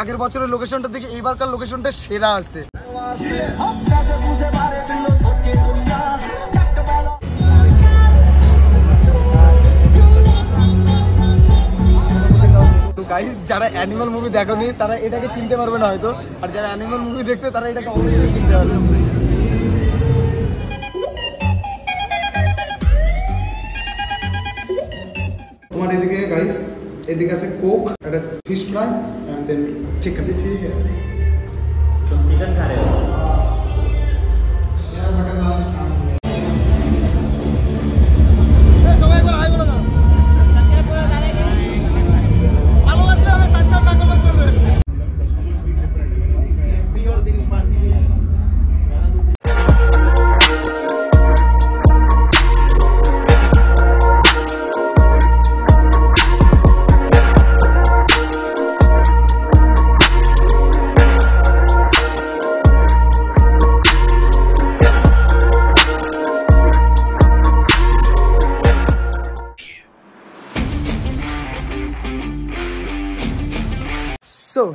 আগের বছরের লোকেশনটা থেকে এইবারকার লোকেশনটা সেরা আছে। গাইস যারা অ্যানিমাল মুভি দেখোনি তারা এটাকে চিনতে পারবে না হয়তো, আর যারা অ্যানিমাল মুভি দেখছে তারা এটাকে অবশ্যই চিনতে পারবে। তোমার এদিকে গাইস এদিকে আছে কোক, একটা fish fry and then chicken. ঠিক আছে চিকেন খা रहे हो?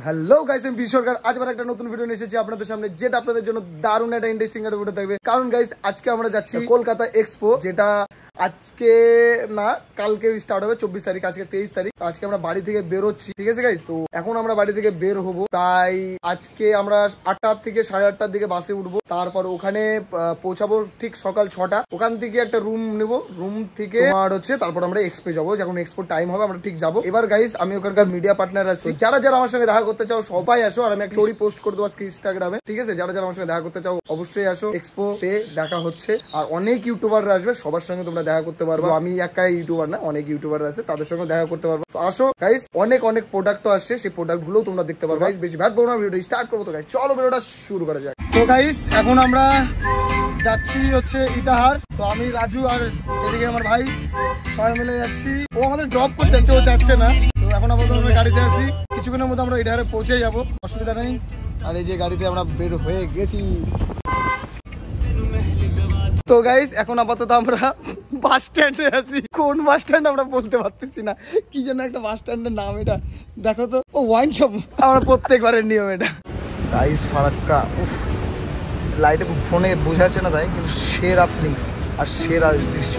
হ্যালো গাইস, আমি বি সরকার। আজ আবার একটা নতুন ভিডিও নিয়ে এসেছি আপনাদের সামনে, যেটা আপনাদের জন্য দারুণ একটা ইন্টারেস্টিং একটা ভিডিও থাকবে। কারণ গাইস আজকে আমরা যাচ্ছি কলকাতা এক্সপো, যেটা আজকে না কালকে স্টার্ট হবে 24 তারিখ, আজকে 23 তারিখ। আজকে আমরা বাড়ি থেকে বেরোচ্ছি, ঠিক আছে গাইস? তো এখন আমরা বাড়ি থেকে বের হবো, তাই আজকে আমরা 8টা থেকে 8:30টার দিকে বাসে উঠবো। তারপর ওখানে পৌঁছাবো ঠিক সকাল 6টা। ওখান থেকে একটা রুম নেবো, রুম থেকে তারপর আমরা এক্সপো যাবো। যখন এক্সপো টাইম হবে আমরা ঠিক যাবো। এবার গাইস আমি ওখানকার মিডিয়া পার্টনার আছি, যারা যারা আমার সঙ্গে দেখা করতে চাও সবাই আসো। আর আমি একটা স্টোরি পোস্ট করে দেবো আজকে ইনস্টাগ্রামে, ঠিক আছে? যারা যারা আমার সঙ্গে দেখা করতে চাও অবশ্যই আসো। এক্সপো তে দেখা হচ্ছে, আর অনেক ইউটিউবাররা আসবে, সবার সঙ্গে তোমরা দেখা করতে পারবো। আমি একাই ইউটিউবার না, অনেক ইউটিউবার আছে, তাদের সঙ্গে দেখা করতে পারবো। তো আসো গাইস, অনেক অনেক প্রোডাক্ট তো আসছে, সেই প্রোডাক্ট গুলো তোমরা দেখতে পারো। গাইস বেশি ভাট বলবো না, ভিডিও স্টার্ট করবো। তো গাইস চলো ভিডিওটা শুরু করা যাক। তো গাইস এখন আমরা যাচ্ছি হচ্ছে ইটাহার। তো আমি রাজু আর এদিকে আমার ভাই সবাই মিলে যাচ্ছি। ও আমাদের ড্রপ করতে যাচ্ছে, ও যাচ্ছে না। তো এখন আপাতত আমরা গাড়িতে আছি, কিছুক্ষণের মধ্যে আমরা ইটাহারে পৌঁছে যাবো, অসুবিধা নেই। আর এই যে গাড়িতে আমরা বের হয়ে গেছি। তো গাইস এখন আপাতত আমরা বাস স্ট্যান্ডে আছি। কোন বাস স্ট্যান্ড আমরা বলতে পারতেছি না, কি জন্য একটা বাস স্ট্যান্ডের নাম এটা, দেখো তো। ও ওয়াইন শপ, আমরা প্রত্যেকবারের নিয়ম এটা। গাইস ফারাক্কা, উফ লাইটে ফোনে বোঝাচ্ছে না তাই, কিন্তু সেরা ফিলিংস আর সেরা দৃশ্য।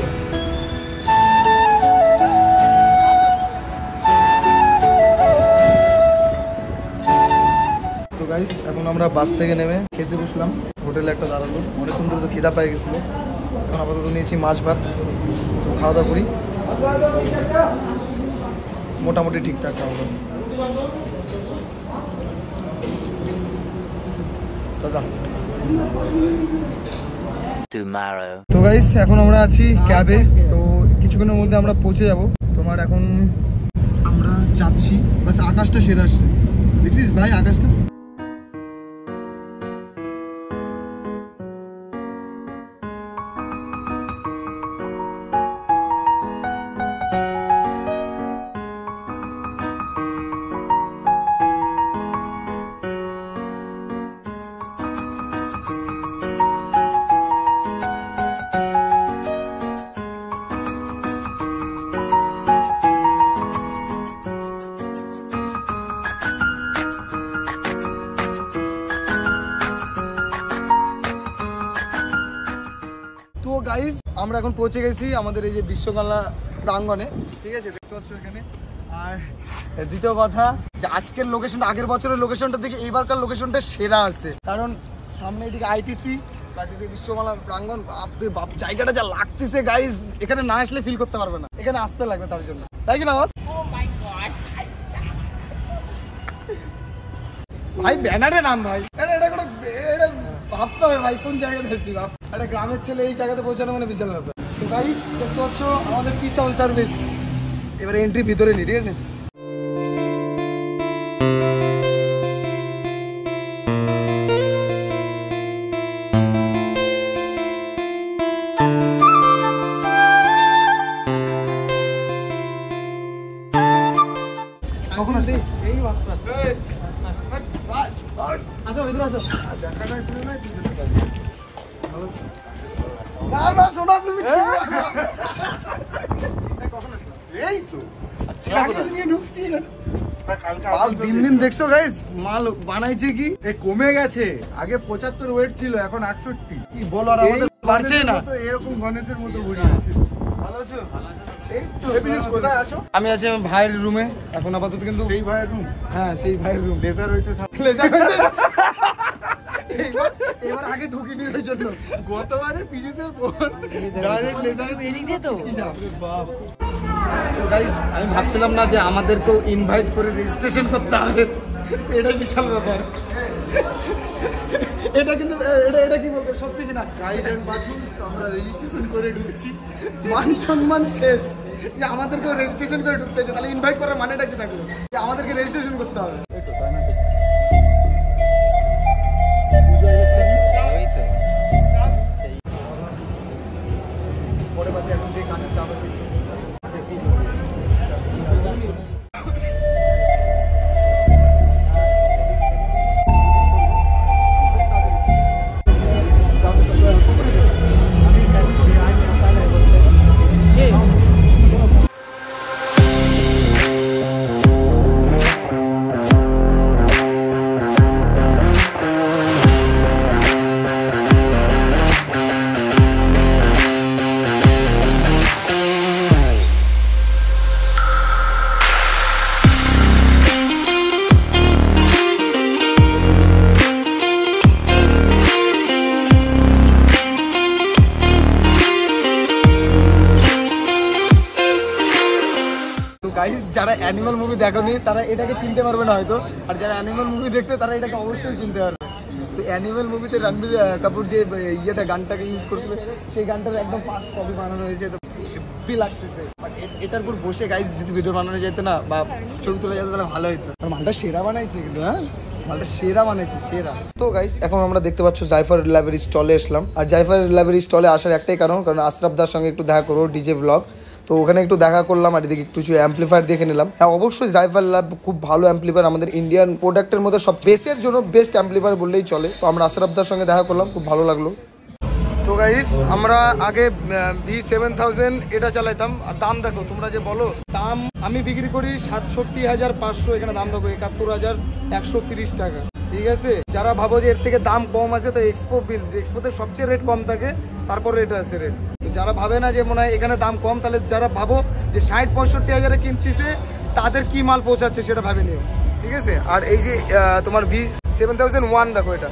তো গাইস এখন আমরা বাস থেকে নেমে খেতে বসলাম, হোটেলে একটা দাঁড়ালো। অনেকক্ষণ ধরে তো খিদা পেয়ে গেছিলো। এখন আপাতত নিয়েছি মাছ ভাত, খাওয়া দাওয়া করি। মোটামুটি ঠিকঠাক খাওয়া দাওয়া। তো গাইস এখন আমরা আছি ক্যাবে, তো কিছুক্ষণের মধ্যে আমরা পৌঁছে যাব। তোমার এখন আমরা যাচ্ছি, বাস আকাশটা সেরে আসছে, দেখছিস ভাই আকাশটা? গাইস আমরা এখন পৌঁছে গেছি আমাদের এই যে বিশ্বকলা প্রাঙ্গণে, ঠিক আছে? দেখতে পাচ্ছ এখানে। আর দ্বিতীয় কথা যে আজকের লোকেশনটা আগের বছরের লোকেশনটা থেকে এইবারকার লোকেশনটা সেরা আছে, কারণ সামনে এদিকে আইটিসি প্লাস এদিকে বিশ্বকলা প্রাঙ্গণ। বাপরে বাপ, জায়গাটা যা লাগতেছে গাইস, এখানে না আসলে ফিল করতে পারবে না, এখানে আসতে লাগবে তার জন্য, তাই কি না বাস? ভাই ব্যানারে নাম ভাই, এটা কোনো ভাবতে হবে ভাই কোন জায়গাতে আসছি। ভাব একটা গ্রামের ছেলে এই জায়গাতে পৌঁছানো মানে বিশাল ব্যাপার। তো গাইস দেখতে পাচ্ছ আমাদের পি সাউন্ড সার্ভিস। এবারে এন্ট্রি ভিতরে নি, ঠিক আছে? কখন আসবে? এই মাত্র আসবে। আসো ভিতরে আসো। না না শোনা তুমি কখন আসলো? এই তো আচ্ছা নিয়ে ঢুকছি। দিন দিন দেখছো গাইস মাল বানাইছে কি কমে গেছে, আগে 75 ওয়েট ছিল, এখন 68। কি বলো, আর আমাদের বাড়ছেই না। এরকম গণেশের মতো বুঝে গেছে। ভালো আছো? কোথায় আছো? আমি আছি আমার ভাইয়ের রুমে এখন আপাতত, কিন্তু সেই ভাইয়ের রুম? হ্যাঁ সেই ভাইয়ের রুম। লেজার হইতে এবার আগে ঢুকি নিয়ে ওই জন্য গতবারে পিজুসের ফোন ডাইরেক্ট লেজারে বেরিয়ে দিয়ে তো বাপ। তো গাইস আমি ভাবছিলাম না যে আমাদেরকেও ইনভাইট করে রেজিস্ট্রেশন করতে হবে, এটা বিশাল ব্যাপার। এটা কিন্তু এটা কি বলতে সত্যি কিনা গাইড এন্ড বাথরুমস আমরা রেজিস্ট্রেশন করে ঢুকছি, মান সম্মান শেষ যে আমাদেরকেও রেজিস্ট্রেশন করে ঢুকতে হয়েছে। তাহলে ইনভাইট করার মানেটা কি থাকলো যে আমাদেরকে রেজিস্ট্রেশন করতে হবে? পরে বাজে এখন যে কাজের চাপ আছে। যারা অ্যানিমাল মুভি দেখোনি তারা এটাকে চিনতে পারবে না হয়তো, আর যারা অ্যানিমাল মুভি দেখছে তারা এটাকে অবশ্যই চিনতে পারবে। তো অ্যানিমাল মুভিতে রণবীর কাপুর যে ইয়েটা গানটাকে ইউজ করছিল, সেই গানটার একদম ফার্স্ট কপি বানানো হয়েছে। তো হেভি লাগতেছে। এটার উপর বসে গাইস যদি ভিডিও বানানো যেত না বা ছবি তোলা যেত তাহলে ভালো হতো। আর মালটা সেরা বানাইছে কিন্তু, হ্যাঁ মালটা সেরা বানাইছে, সেরা। তো গাইস এখন আমরা দেখতে পাচ্ছ জাইফার ল্যাবের স্টলে আসলাম। আর জাইফার ল্যাবের স্টলে আসার একটাই কারণ আশরাফ দার সঙ্গে একটু দেখা করবো, ডিজে ব্লগ। তো ওখানে একটু দেখা করলাম আর এদিকে একটু অ্যাম্পলিফায়ার দেখে নিলাম। হ্যাঁ অবশ্যই জাইফার ল্যাব খুব ভালো অ্যাম্পলিফায়ার, আমাদের ইন্ডিয়ান প্রোডাক্টের মধ্যে সব বেসের জন্য বেস্ট অ্যাম্পলিফায়ার বললেই চলে। তো আমরা আশরাফ দার সঙ্গে দেখা করলাম, খুব ভালো লাগলো। তো গাইস আমরা আগে V7000 এটা চালাইতাম, আর দাম দেখো তোমরা যে বলো দাম, আমি বিক্রি করি 67,500, এখানে দাম দেখো 71,130 টাকা। ঠিক আছে, যারা ভাবো যে এর থেকে দাম কম আছে তো এক্সপোতে সবচেয়ে রেট কম থাকে, তারপর এটা আছে রেট। তো যারা ভাবে না যে মনে হয় এখানে দাম কম, তাহলে যারা ভাবো যে 60-65 হাজারে কিনতেছে তাদের কি মাল পৌঁছাচ্ছে সেটা ভাবে নিও। ঠিক আছে, আর এই যে তোমার V7001 দেখো, এটা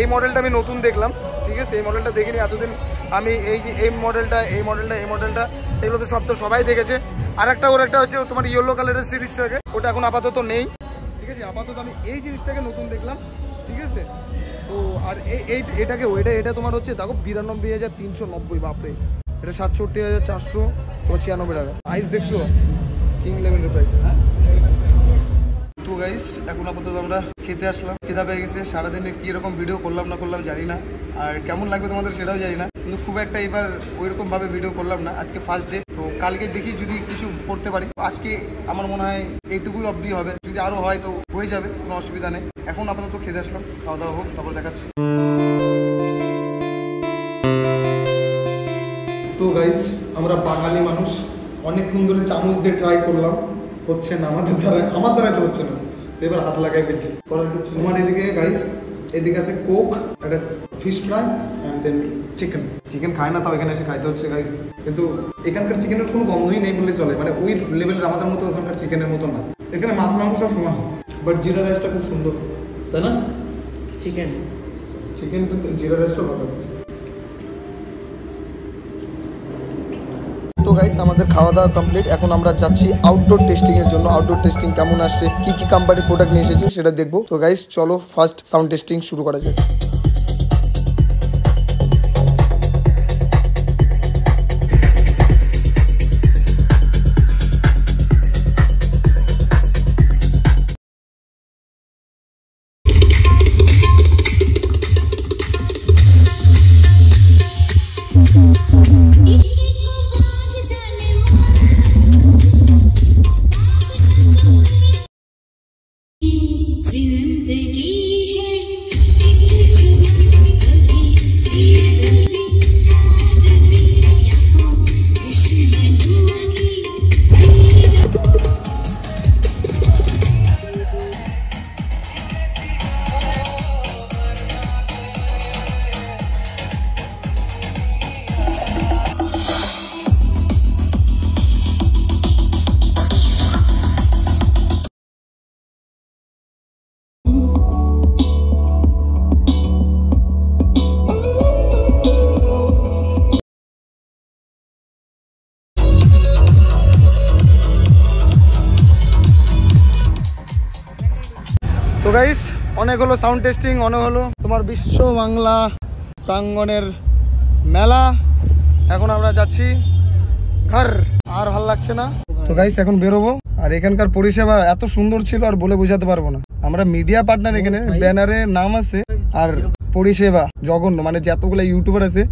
এই মডেলটা আমি নতুন দেখলাম। ঠিক আছে, এই মডেলটা দেখিনি এতদিন আমি। এই যে এই মডেলটা এগুলো তো সবাই দেখেছে। আর একটা ওর একটা হচ্ছে তোমার ইয়েলো কালারের সিরিজ থাকে, ওটা এখন আপাতত নেই। ঠিক আছে, আপাতত আমি এই জিনিসটাকে নতুন দেখলাম। ঠিক আছে, তো আর এটাকে এটা তোমার হচ্ছে দেখো 92,390, বাপরে। এটা 67,496 টাকা। প্রাইস দেখছো কিং লেভেলের প্রাইস। তো গাইস এখন আপাতত আমরা খেতে আসলাম, খেতে পেয়ে গেছে। সারাদিনে কি রকম ভিডিও করলাম না করলাম জানি না, আর কেমন লাগবে তোমাদের সেটাও জানি না, কিন্তু খুব একটা এবার ওইরকম ভাবে ভিডিও করলাম না। আজকে ফার্স্ট ডে, তো কালকে দেখি যদি কিছু করতে পারি। আজকে আমার মনে হয় এইটুকুই অবধি হবে, যদি আরো হয় তো হয়ে যাবে, কোনো অসুবিধা নেই। এখন আপাতত খেতে আসলাম, খাওয়া দাওয়া হোক, তারপর দেখাচ্ছি। তো গাইস আমরা বাঙালি মানুষ, অনেকক্ষণ ধরে চামচ দিয়ে ট্রাই করলাম, হচ্ছে না আমার দ্বারাই তো হচ্ছে না। এবার হাত লাগাই ফেলছি করার কিছু। তোমার এদিকে গাইস, এদিকে আছে কোক, একটা fish fry and then chicken খায় না, তাও এখানে এসে খাইতে হচ্ছে গাইস। কিন্তু এখানকার চিকেনের কোনো গন্ধই নেই বললে চলে, মানে ওই লেভেলের আমাদের মতো ওখানকার চিকেনের মতো না। এখানে মাছ মাংস সব সমান, বাট জিরা রাইসটা খুব সুন্দর, তাই না? চিকেন তো জিরা রাইসটা ভালো। তো গাইস আমাদের খাওয়া দাওয়া কমপ্লিট, এখন আমরা যাচ্ছি আউটডোর টেস্টিং এর জন্য। আউটডোর টেস্টিং কেমন আসছে, কি কি কোম্পানির প্রোডাক্ট নিয়ে এসেছে সেটা দেখবো। তো গাইস চলো ফার্স্ট সাউন্ড টেস্টিং শুরু করা যাক। जिंदगी है তো গাইস অনেক হলো সাউন্ড টেস্টিং, অনেক হলো তোমার বিশ্ব বাংলা প্রাঙ্গণের মেলা। এখন আমরা যাচ্ছি ঘর, আর ভাল লাগছে না। তো গাইস এখন বেরোবো। আর এখানকার পরিষেবা এত সুন্দর ছিল আর বলে বোঝাতে পারবো না। আমরা মিডিয়া পার্টনার, এখানে ব্যানারে নাম আছে আর পরিষেবা জঘন্য। মানে যতগুলো ইউটিউবার আছে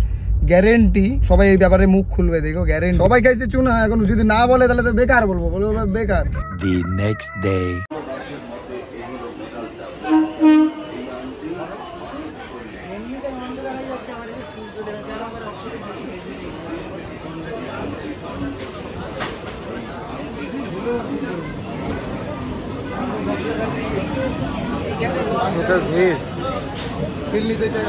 গ্যারেন্টি সবাই এই ব্যাপারে মুখ খুলবে, দেখো গ্যারেন্টি। সবাই খাইছে চুনা, এখন যদি না বলে তাহলে তো বেকার বলবো বেকার। The next day. ফিল নিতে চাই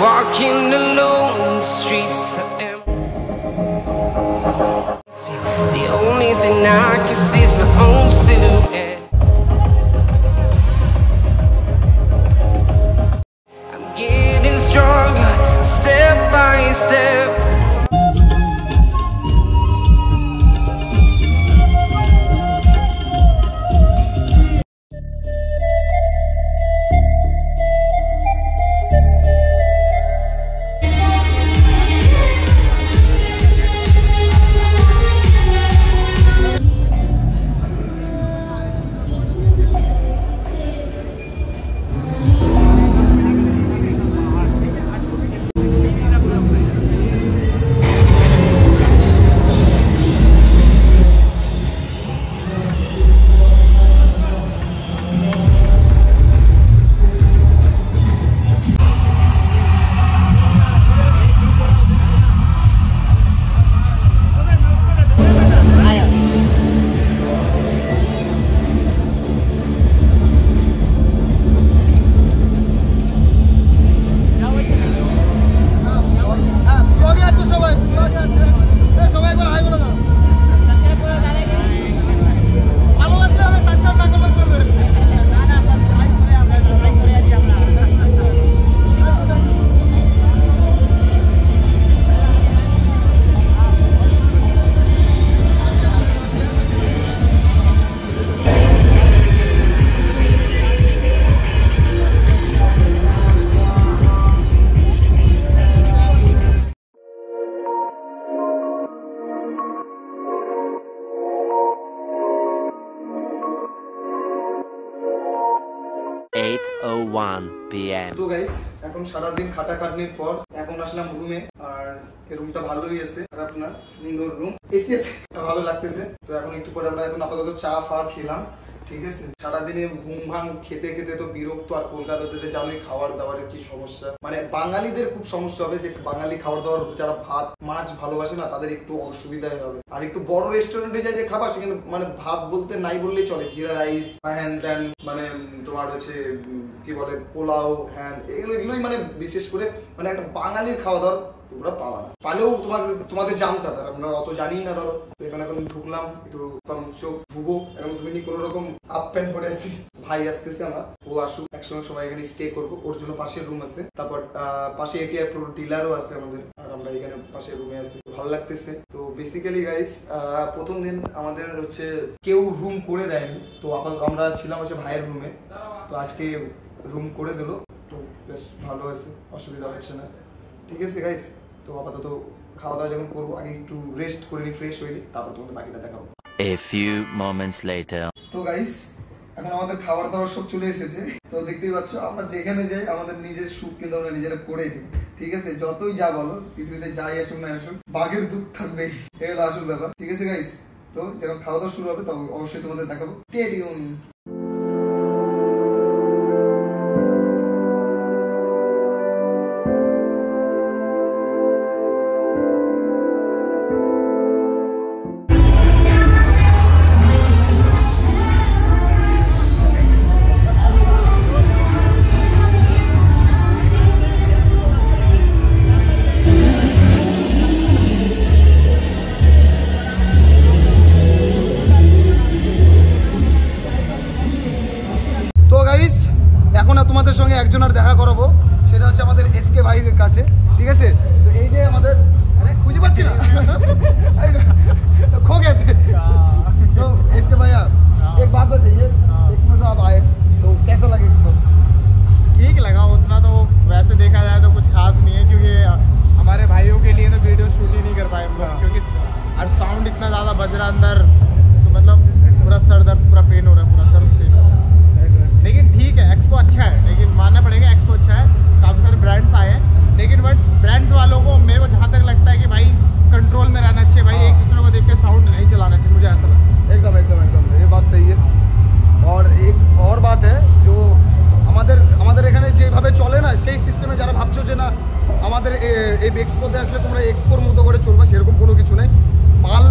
Walking alone in the streets of empty. The only thing I can see is my own silhouette. I'm getting stronger, step by step. PM. তো গাইস এখন সারাদিন খাটাখাটনির পর এখন আসলাম রুমে। আর এই রুমটা ভালোই আছে, খারাপ না, সুন্দর রুম, এসি আছে, ভালো লাগতেছে। তো এখন একটু পরে আমরা এখন আপাতত চা ফা খেলাম, ঠিক আছে, সারাদিনে ঘুম ভাঙ খেতে খেতে তো বিরক্ত। আর কলকাতাতে জানোই খাবার দাবারের কি সমস্যা, মানে বাঙালিদের খুব সমস্যা হবে, যে বাঙালি খাবার দাবার যারা ভাত মাছ ভালোবাসে না তাদের একটু অসুবিধাই হবে। আর একটু বড় রেস্টুরেন্টে যাই যে খাবার, সেখানে মানে ভাত বলতে নাই বললেই চলে, জিরা রাইস হ্যান ত্যান, মানে তোমার হচ্ছে কি বলে পোলাও হ্যান, এগুলোই মানে বিশেষ করে মানে একটা বাঙালির খাওয়া দাওয়া তোমরা পাওয়া না, পালেও তোমাদের জানতে হবে, আমরা অত জানি না। ধরো এখানে এখন ঢুকলাম, একটু চোখ ভুবো, এখন তুমি কোন রকম আপ প্যান্ট করে আসি, ভাই আসতেছে আমার, ও আসুক, একসঙ্গে সবাই এখানে স্টে করবো। ওর জন্য পাশের রুম আছে, তারপর পাশে এটিআর প্রো ডিলারও আছে আমাদের, আর আমরা এখানে পাশের রুমে আছি, ভালো লাগতেছে। তো বেসিক্যালি গাইস প্রথম দিন আমাদের হচ্ছে কেউ রুম করে দেয়নি, তো আমরা ছিলাম হচ্ছে ভাইয়ের রুমে, তো আজকে রুম করে দিল, তো বেশ ভালো আছে, অসুবিধা হচ্ছে না। ঠিক আছে গাইস, তো আপাতত খাওয়া দাওয়া যখন করবো আগে একটু রেস্ট করে নি, ফ্রেশ হয়ে নি, তারপর তোমাদের বাকিটা দেখাবো। A few moments later. তো গাইস এখন আমাদের খাবার দাবার সব চলে এসেছে, তো দেখতেই পাচ্ছ আমরা যেখানে যাই আমাদের নিজের সুখ কিন্তু আমরা নিজেরা করে দিই। ঠিক আছে, যতই যা বলো পৃথিবীতে যাই আসুক না আসুক বাঘের দুধ থাকবে, এই হলো আসল ব্যাপার। ঠিক আছে গাইস, তো যখন খাওয়া দাওয়া শুরু হবে তখন অবশ্যই তোমাদের দেখাবো। Stay tune. তোমাদের সঙ্গে একজনের দেখা করাবো, সেটা হচ্ছে আমাদের এসকে ভাইয়ের কাছে। ঠিক আছে, তো এই যে আমাদের খুঁজে পাচ্ছি না खो गए थे, तो इसके भैया एक बात बताइए, इसमें तो आप आए तो कैसा लगे? ठीक लगा, उतना तो वैसे देखा जाए तो कुछ खास नहीं है, क्योंकि हमारे भाइयों के लिए तो वीडियो शूट ही नहीं कर पाए हम लोग, क्योंकि और साउंड इतना ज़्यादा बज रहा अंदर, तो मतलब पूरा सर दर्द, पूरा पेन हो रहा है, पूरा सर पेन हो रहा है। लेकिन ठीक है, एक्सपो अच्छा है, लेकिन मानना पड़ेगा एक्सपो अच्छा है, काफ़ी सारे ब्रांड्स आए हैं, लेकिन बट ब्रांड्स वालों को मेरे को जहाँ तक लगता है कि भाई कंट्रोल में रहना चाहिए, भाई एक दूसरे को देख के साउंड नहीं चलाना चाहिए, मुझे ऐसा लगता है। एकदम एकदम एकदम ये बात सही है। और एक और बात है, जो আমাদের এখানে যেভাবে চলে না সেই সিস্টেমে যারা ভাবছো যে না আমাদের এই এক্সপোতে আসলে তোমরা এক্সপোর মতো করে চলবা, সেরকম কোনো কিছু নেই। মাল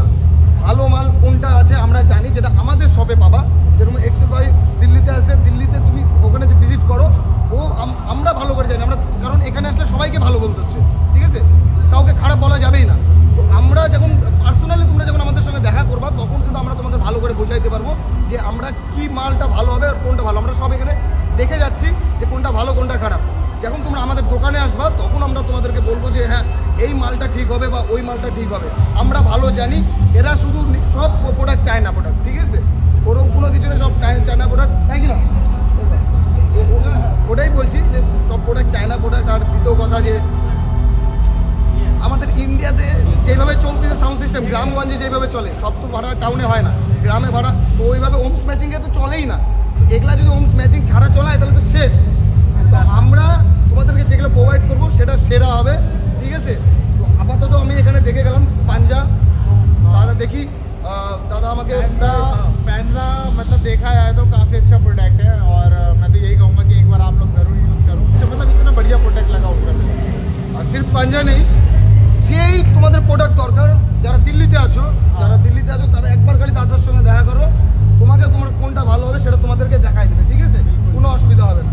ভালো মাল কোনটা আছে আমরা জানি, যেটা আমাদের শপে পাবা। যেরকম এক্সপো ভাই দিল্লিতে আসে, দিল্লিতে তুমি ওখানে যে ভিজিট করো, ও আমরা ভালো করে জানি আমরা, কারণ এখানে আসলে সবাইকে ভালো বলতে হচ্ছে। ঠিক আছে, কাউকে খারাপ বলা যাবেই না। তো আমরা যখন পার্সোনালি তোমরা যখন আমাদের সঙ্গে দেখা করবা, তখন কিন্তু আমরা তোমাদের ভালো করে বোঝাইতে পারবো যে আমরা কি মালটা ভালো হবে আর কোনটা ভালো। আমরা সব এখানে দেখে যাচ্ছি যে কোনটা ভালো কোনটা খারাপ। যখন তোমরা আমাদের দোকানে আসবা তখন আমরা তোমাদেরকে বলবো যে হ্যাঁ এই মালটা ঠিক হবে বা ওই মালটা ঠিক হবে। আমরা ভালো জানি, এরা শুধু সব প্রোডাক্ট চায়না প্রোডাক্ট। ঠিক আছে, ওরকম কোনো কিছু নেই, সব চায়না প্রোডাক্ট, তাই কি না? ওটাই বলছি যে সব প্রোডাক্ট চায়না প্রোডাক্ট। আর দ্বিতীয় কথা যে আমাদের ইন্ডিয়াতে যেভাবে চলতেছে সাউন্ড সিস্টেম, গ্রামগঞ্জে যেভাবে চলে, সব তো ভাড়া টাউনে হয় না, গ্রামে ভাড়া, তো ওইভাবে ওমস ম্যাচিংয়ে তো চলেই না। এগুলা যদি ওমস ম্যাচিং ছাড়া চলায় তাহলে তো শেষ। তো আমরা তোমাদেরকে যেগুলো প্রোভাইড করবো সেটা সেরা হবে। ঠিক আছে, তো আপাতত আমি এখানে দেখে গেলাম পাঞ্জা, দাদা দেখি दादा আমাকে पैंजा मतलब देखा जाए तो काफ़ी अच्छा प्रोडक्ट है, और मैं तो यही कहूँगा कि एक बार आप लोग ज़रूर यूज़ करो। अच्छा, मतलब इतना बढ़िया प्रोडक्ट लगा उनका। আর সির্ফ পাঞ্জা নেই, যেই তোমাদের প্রোডাক্ট দরকার, যারা দিল্লিতে আছো তারা একবার খালি দাদার সঙ্গে দেখা করো, তোমার কোনটা ভালো হবে সেটা তোমাদেরকে দেখাই দেবে। ঠিক আছে, কোনো অসুবিধা হবে না।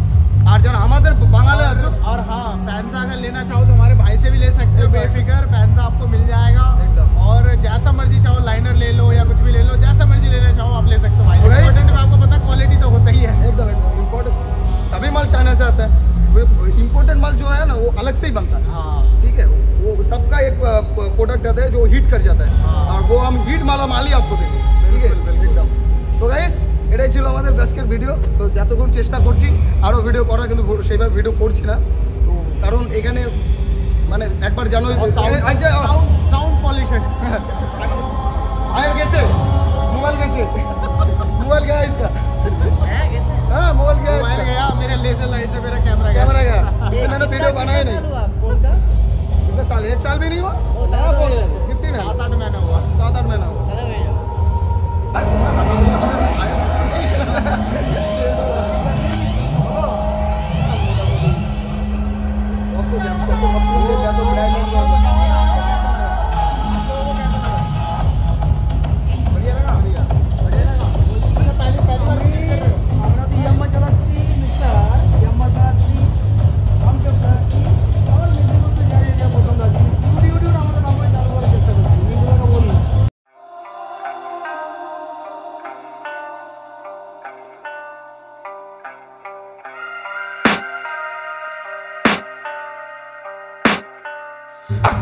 আর যারা আমাদের বাঙালি আছো, और हाँ, पैंजा अगर लेना चाहो तो हमारे भाई से भी ले सकते हो, बेफिक्र पैंजा आपको मिल जाएगा एकदम। और जैसा मर्जी चाहो लाइनर ले लो या कुछ भी ले लो, जैसा मर्जी लेना चाहो आप ले सकते हो भाई। और इम्पोर्टेंट में आपको पता क्वालिटी तो होता ही है। एकदम एकदम इम्पोर्टेंट, सभी माल चाइना से आता है। इम्पोर्टेंट माल जो है ना वो अलग से ही बनता है। हाँ, ठीक है, वो सबका एक प्रोडक्ट आता है जो हीट कर जाता है, और वो हम हीट माला माल ही आपको देंगे। ठीक है, एकदम। তো গাইস এটাই ছিল আমাদের আজকের ভিডিও। তো যতক্ষণ চেষ্টা করছি আরও ভিডিও করার, কিন্তু সেইভাবে ভিডিও করছি না, তো কারণ এখানে মানে একবার জানোই साउंड पॉल्यूशन। आया कैसे मोबाइल गया इसका, हाँ मोबाइल गया मोबाइल इसका। गया, मेरे लेजर लाइट से मेरा कैमरा कैमरा गया, इसलिए मैंने वीडियो बनाया नहीं। कितने साल, 1 साल भी नहीं हुआ, 15 है, 7-8 महीना हुआ। 7-8 महीना हुआ। I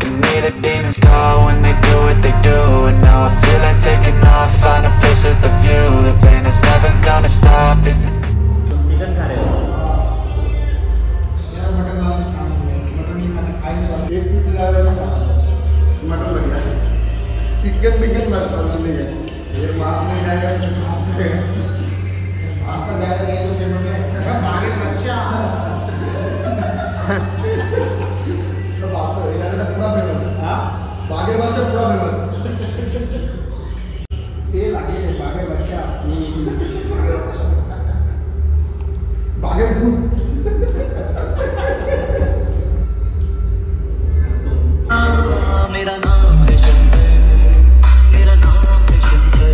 can hear the demons call when they do what they do. And now I feel like taking off, find a place with a view. The pain is never gonna stop if it's chicken खा रहे हो? Chicken बिकन पसंद नहीं है, ये मांस नहीं खाएगा तो मांस खाएगा, मांस का ज़्यादा नहीं तो फेमस है, बागे बच्चा, तो बात तो ये ना पूरा फेमस, हाँ, बागे बच्चा पूरा फेमस, सेल आगे बागे बच्चा, बागे दूध, मेरा नाम है शंकर, मेरा नाम है शंकर।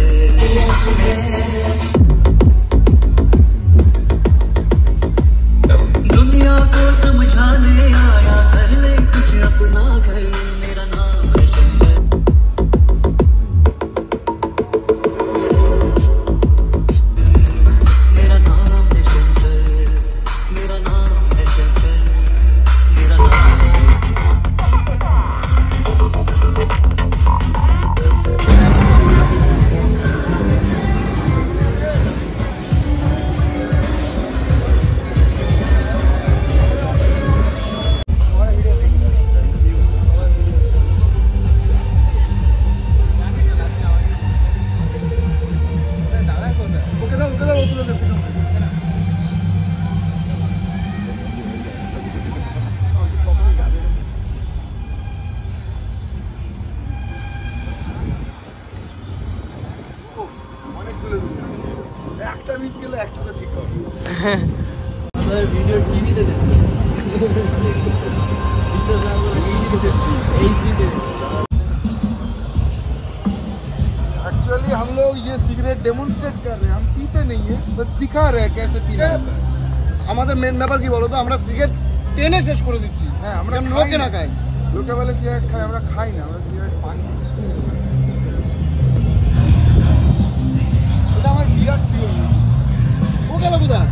दुनिया को समझाने आया, कर ले कुछ अपना घर, मेरा नाम है शंकर। मेरा नाम है शंकर, मेरा नाम है शंकर, मेरा नाम है। একটা মিস গেলে একটা তো ঠিক হবে। ভিডিও টিভিতে দেখতে एक्चुअली हम लोग ये सिगरेट डेमोन्स्ट्रेट कर रहे हैं, हम पीते नहीं है, बस दिखा रहे हैं कैसे पीना है। আমাদের মেন ব্যাপার কি বলো তো, আমরা সিগারেট টেনে শেষ করে দিচ্ছি। হ্যাঁ, আমরা লোকে না খাই, লোকে বলে সিগারেট খাই, আমরা খাই না, আমরা সিগারেট পান না। এটা আমার বিরাট প্রিয়। ও গেল কোথায়?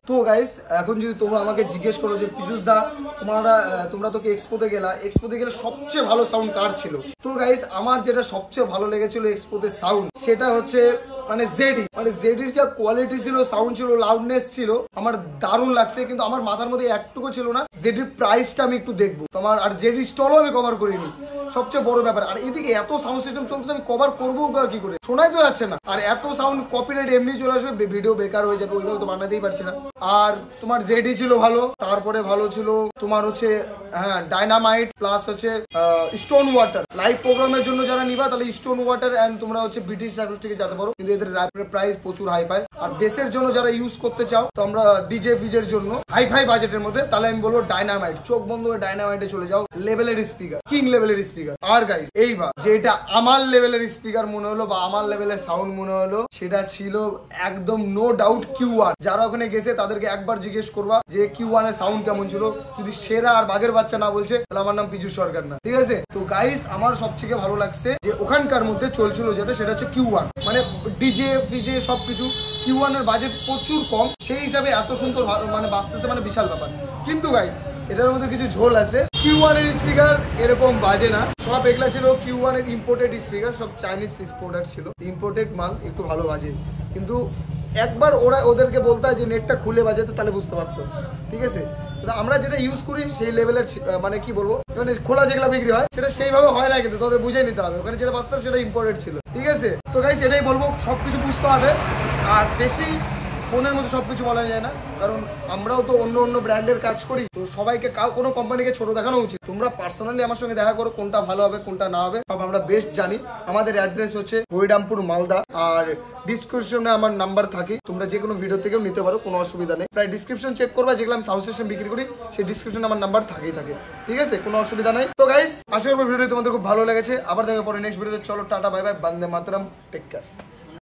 তো গাইস, এখন যদি তোমরা আমাকে জিজ্ঞেস করো যে পীযুষ দা তোমরা তো এক্সপোতে গেলে সবচেয়ে ভালো সাউন্ড কার ছিল, তো গাইস আমার যেটা সবচেয়ে ভালো লেগেছিল এক্সপোতে সাউন্ড, সেটা হচ্ছে মানে জেডির যা কোয়ালিটি ছিল, সাউন্ড ছিল, লাউডনেস ছিল, আমার দারুণ লাগছে। কিন্তু আমার মাথার মধ্যে একটুকু ছিল না জেডির প্রাইসটা আমি একটু দেখবো তোমার, আর জেডির স্টলও আমি কভার করিনি, সবচেয়ে বড় ব্যাপার। আর এদিকে এত সাউন্ড সিস্টেম চলতেছে, আমি কভার করবো কি করে, শোনাই তো যাচ্ছে না। আর এত সাউন্ড কপিরাইট এমনি চলে আসবে, ভিডিও বেকার হয়ে যাবে, ওইভাবে তো বানাতেই পারছি না। আর তোমার জেডি ছিল ভালো, তারপরে ভালো ছিল তোমার হচ্ছে হ্যাঁ ডাইনামাইট, প্লাস হচ্ছে স্টোন ওয়াটার। লাইভ প্রোগ্রামের জন্য যারা নিবা তাহলে স্টোন ওয়াটার এন্ড তোমরা হচ্ছে ব্রিটিশ অ্যাকোস্টিকে যেতে পারো, কিন্তু এদের প্রাইস প্রচুর হাই ফাই। আর বেসের জন্য যারা ইউজ করতে চাও, তো আমরা ডিজে ফিজের জন্য হাই ফাই বাজেটের মধ্যে, তাহলে আমি বলবো ডাইনামাইট। চোখ বন্ধ করে ডাইনামাইটে চলে যাও, লেভেলের স্পিকার, কিং লেভেলের স্পিকার। আর গাইস এইবার যে এটা আমার লেভেলের স্পিকার মনে হলো বা আমার লেভেলের সাউন্ড মনে হলো, সেটা ছিল একদম নো ডাউট Q1। যারা ওখানে গেছে তাদেরকে একবার জিজ্ঞেস করবা যে Q1 এর সাউন্ড কেমন ছিল, যদি সেরা আর বাঘের বাচ্চা না বলছে তাহলে আমার নাম পীযুষ সরকার না, ঠিক আছে। তো গাইস আমার সবথেকে ভালো লাগছে যে ওখানকার মধ্যে চলছিল যেটা, সেটা হচ্ছে Q1, মানে ডিজে ফিজে সবকিছু। Q1 এর বাজেট প্রচুর কম, সেই হিসাবে এত সুন্দর মানে বাজতেছে, মানে বিশাল ব্যাপার। কিন্তু গাইস এটার মধ্যে কিছু ঝোল আছে। Q1 এর স্পিকার এরকম বাজে না, সব এগুলা ছিল Q1 এর ইম্পোর্টেড স্পিকার, সব চাইনিজ প্রোডাক্ট ছিল, ইম্পোর্টেড মাল, একটু ভালো বাজে। কিন্তু একবার ওদেরকে বলতে হয় যে নেটটা খুলে বাজাতে, তাহলে বুঝতে পারতো, ঠিক আছে। আমরা যেটা ইউজ করি সেই লেভেলের, মানে কি বলবো, মানে খোলা যেগুলো বিক্রি হয় সেটা সেইভাবে হয় না, কিন্তু তোদের বুঝে নিতে হবে ওখানে যেটা বাস্তব সেটা ইম্পোর্টেড ছিল, ঠিক আছে। তো গাইস এটাই বলবো, সবকিছু বুঝতে হবে। আর বেশি ফোনের মধ্যে সবকিছু বলা যায় না, কারণ আমরাও তো অন্য অন্য ব্র্যান্ডের কাজ করি, তো সবাইকে কোনো কোম্পানিকে ছোট দেখানো উচিত। তোমরা পার্সোনালি আমার সঙ্গে দেখা করো, কোনটা ভালো হবে কোনটা না হবে সব আমরা বেস্ট জানি। আমাদের অ্যাড্রেস হচ্ছে হরিরামপুর মালদা, আর ডিসক্রিপশনে আমার নাম্বার থাকে, তোমরা যে কোনো ভিডিও থেকেও নিতে পারো, কোনো অসুবিধা নেই। প্রায় ডিসক্রিপশন চেক করবা, যেগুলো আমি সাউন্ড সিস্টেম বিক্রি করি সেই ডিসক্রিপশনে আমার নাম্বার থাকেই থাকে, ঠিক আছে, কোনো অসুবিধা নেই। তো গাইস আশা করবো ভিডিওটি তোমাদের খুব ভালো লেগেছে। আবার দেখা পরে নেক্সট ভিডিওতে। চলো টাটা বাই বাই, বন্দে মাতরম, টেক কেয়ার।